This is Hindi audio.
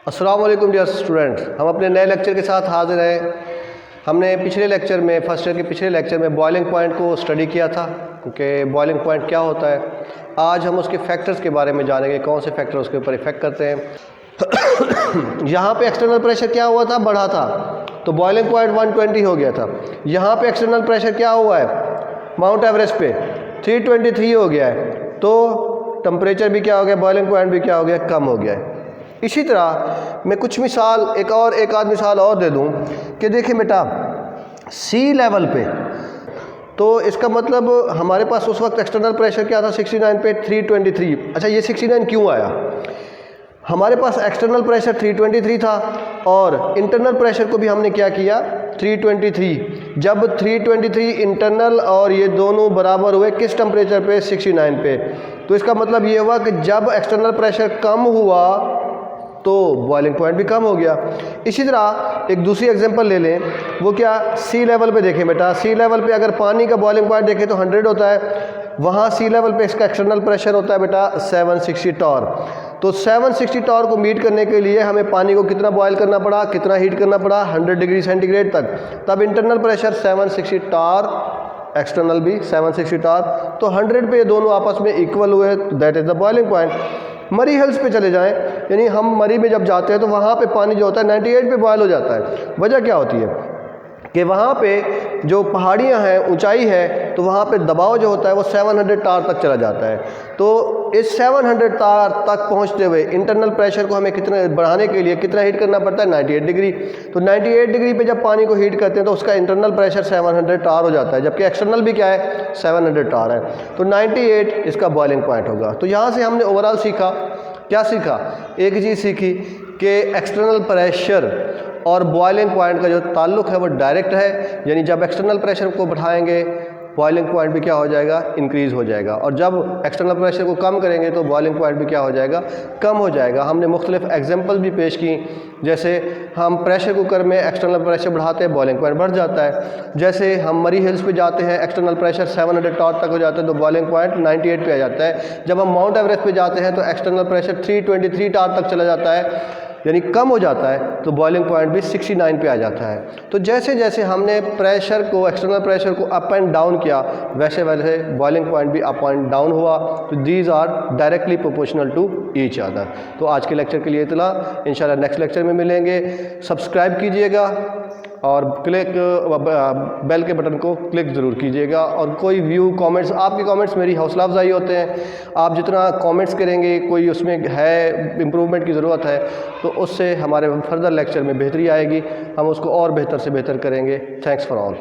अस्सलाम वालेकुम डियर स्टूडेंट, हम अपने नए लेक्चर के साथ हाजिर हैं। हमने पिछले लेक्चर में फर्स्ट ईयर के पिछले लेक्चर में बॉइलिंग पॉइंट को स्टडी किया था कि बॉइलिंग पॉइंट क्या होता है। आज हम उसके फैक्टर्स के बारे में जानेंगे, कौन से फैक्टर उसके ऊपर इफेक्ट करते हैं। यहाँ पे एक्सटर्नल प्रेशर क्या हुआ था, बढ़ा था, तो बॉइलिंग पॉइंट 120 हो गया था। यहाँ पे एक्सटर्नल प्रेशर क्या हुआ है, माउंट एवरेस्ट पे 323 हो गया है, तो टेम्परेचर भी क्या हो गया, बॉइलिंग पॉइंट भी क्या हो गया, कम हो गया है। इसी तरह मैं कुछ मिसाल एक आध मिसाल और दे दूं कि देखिए बेटा, सी लेवल पे तो इसका मतलब हमारे पास उस वक्त एक्सटर्नल प्रेशर क्या था, 69 पे 323। अच्छा, ये 69 क्यों आया? हमारे पास एक्सटर्नल प्रेशर 323 था और इंटरनल प्रेशर को भी हमने क्या किया, 323। जब 323 इंटरनल और ये दोनों बराबर हुए किस टेम्परेचर पे, 69 पे, तो इसका मतलब ये हुआ कि जब एक्सटर्नल प्रेशर कम हुआ तो बॉइलिंग पॉइंट भी कम हो गया। इसी तरह एक दूसरी एग्जांपल ले लें, वो क्या, सी लेवल पे देखें बेटा, सी लेवल पे अगर पानी का बॉइलिंग पॉइंट देखें तो 100 होता है, वहाँ सी लेवल पे इसका एक्सटर्नल प्रेशर होता है बेटा 760 टॉर। तो 760 टॉर को मीट करने के लिए हमें पानी को कितना बॉयल करना पड़ा, कितना हीट करना पड़ा, 100 डिग्री सेंटीग्रेड तक। तब इंटरनल प्रेशर 760 टॉर, एक्सटर्नल भी 760 टॉर, तो 100 पे ये दोनों आपस में इक्वल हुए, that is the boiling point. मरी हिल्स पे चले जाएं, यानी हम मरी में जब जाते हैं तो वहाँ पे पानी जो होता है 98 पे बॉयल हो जाता है। वजह क्या होती है कि वहाँ पे जो पहाड़ियाँ हैं, ऊंचाई है, तो वहाँ पे दबाव जो होता है वो 700 टार तक चला जाता है। तो इस 700 टार तक पहुँचते हुए इंटरनल प्रेशर को हमें कितना बढ़ाने के लिए कितना हीट करना पड़ता है, 98 डिग्री। तो 98 डिग्री पे जब पानी को हीट करते हैं तो उसका इंटरनल प्रेशर 700 टार हो जाता है, जबकि एक्सटर्नल भी क्या है, 700 टार है। तो 98 इसका बॉइलिंग पॉइंट होगा। तो यहाँ से हमने ओवरऑल सीखा, क्या सीखा, एक चीज़ सीखी कि एक्सटर्नल प्रेशर और बॉइलिंग पॉइंट का जो ताल्लुक़ है वो डायरेक्ट है, यानी जब एक्सटर्नल प्रेशर को बढ़ाएंगे बॉइलिंग पॉइंट भी क्या हो जाएगा, इंक्रीज़ हो जाएगा, और जब एक्सटर्नल प्रेशर को कम करेंगे तो बॉइलिंग पॉइंट भी क्या हो जाएगा, कम हो जाएगा। हमने मुख्तलिफ एग्जांपल भी पेश की, जैसे हम प्रेशर कुकर में एक्सटर्नल प्रेशर बढ़ाते हैं, बॉइलिंग पॉइंट बढ़ जाता है। जैसे हम मरी हिल्स पे जाते हैं, एक्सटर्नल प्रेशर 700 टॉर तक हो जाता है तो बॉइलिंग पॉइंट 98 पे आ जाता है। जब हम माउंट एवरेस्ट पे जाते हैं तो एक्सटर्नल प्रेशर 323 टॉर तक चला जाता है, यानी कम हो जाता है, तो बॉइलिंग पॉइंट भी 69 पे आ जाता है। तो जैसे जैसे हमने प्रेशर को, एक्सटर्नल प्रेशर को अप एंड डाउन किया, वैसे वैसे बॉइलिंग पॉइंट भी अप एंड डाउन हुआ। तो these are directly proportional to each other. तो आज के लेक्चर के लिए इतना, इंशाल्लाह नेक्स्ट लेक्चर में मिलेंगे। सब्सक्राइब कीजिएगा और बेल के बटन को क्लिक ज़रूर कीजिएगा। और कोई व्यू, कमेंट्स, आपके कमेंट्स मेरी हौसला अफजाई होते हैं। आप जितना कमेंट्स करेंगे, कोई उसमें है इम्प्रूवमेंट की ज़रूरत है, तो उससे हमारे फर्दर लेक्चर में बेहतरी आएगी, हम उसको और बेहतर से बेहतर करेंगे। Thanks for all.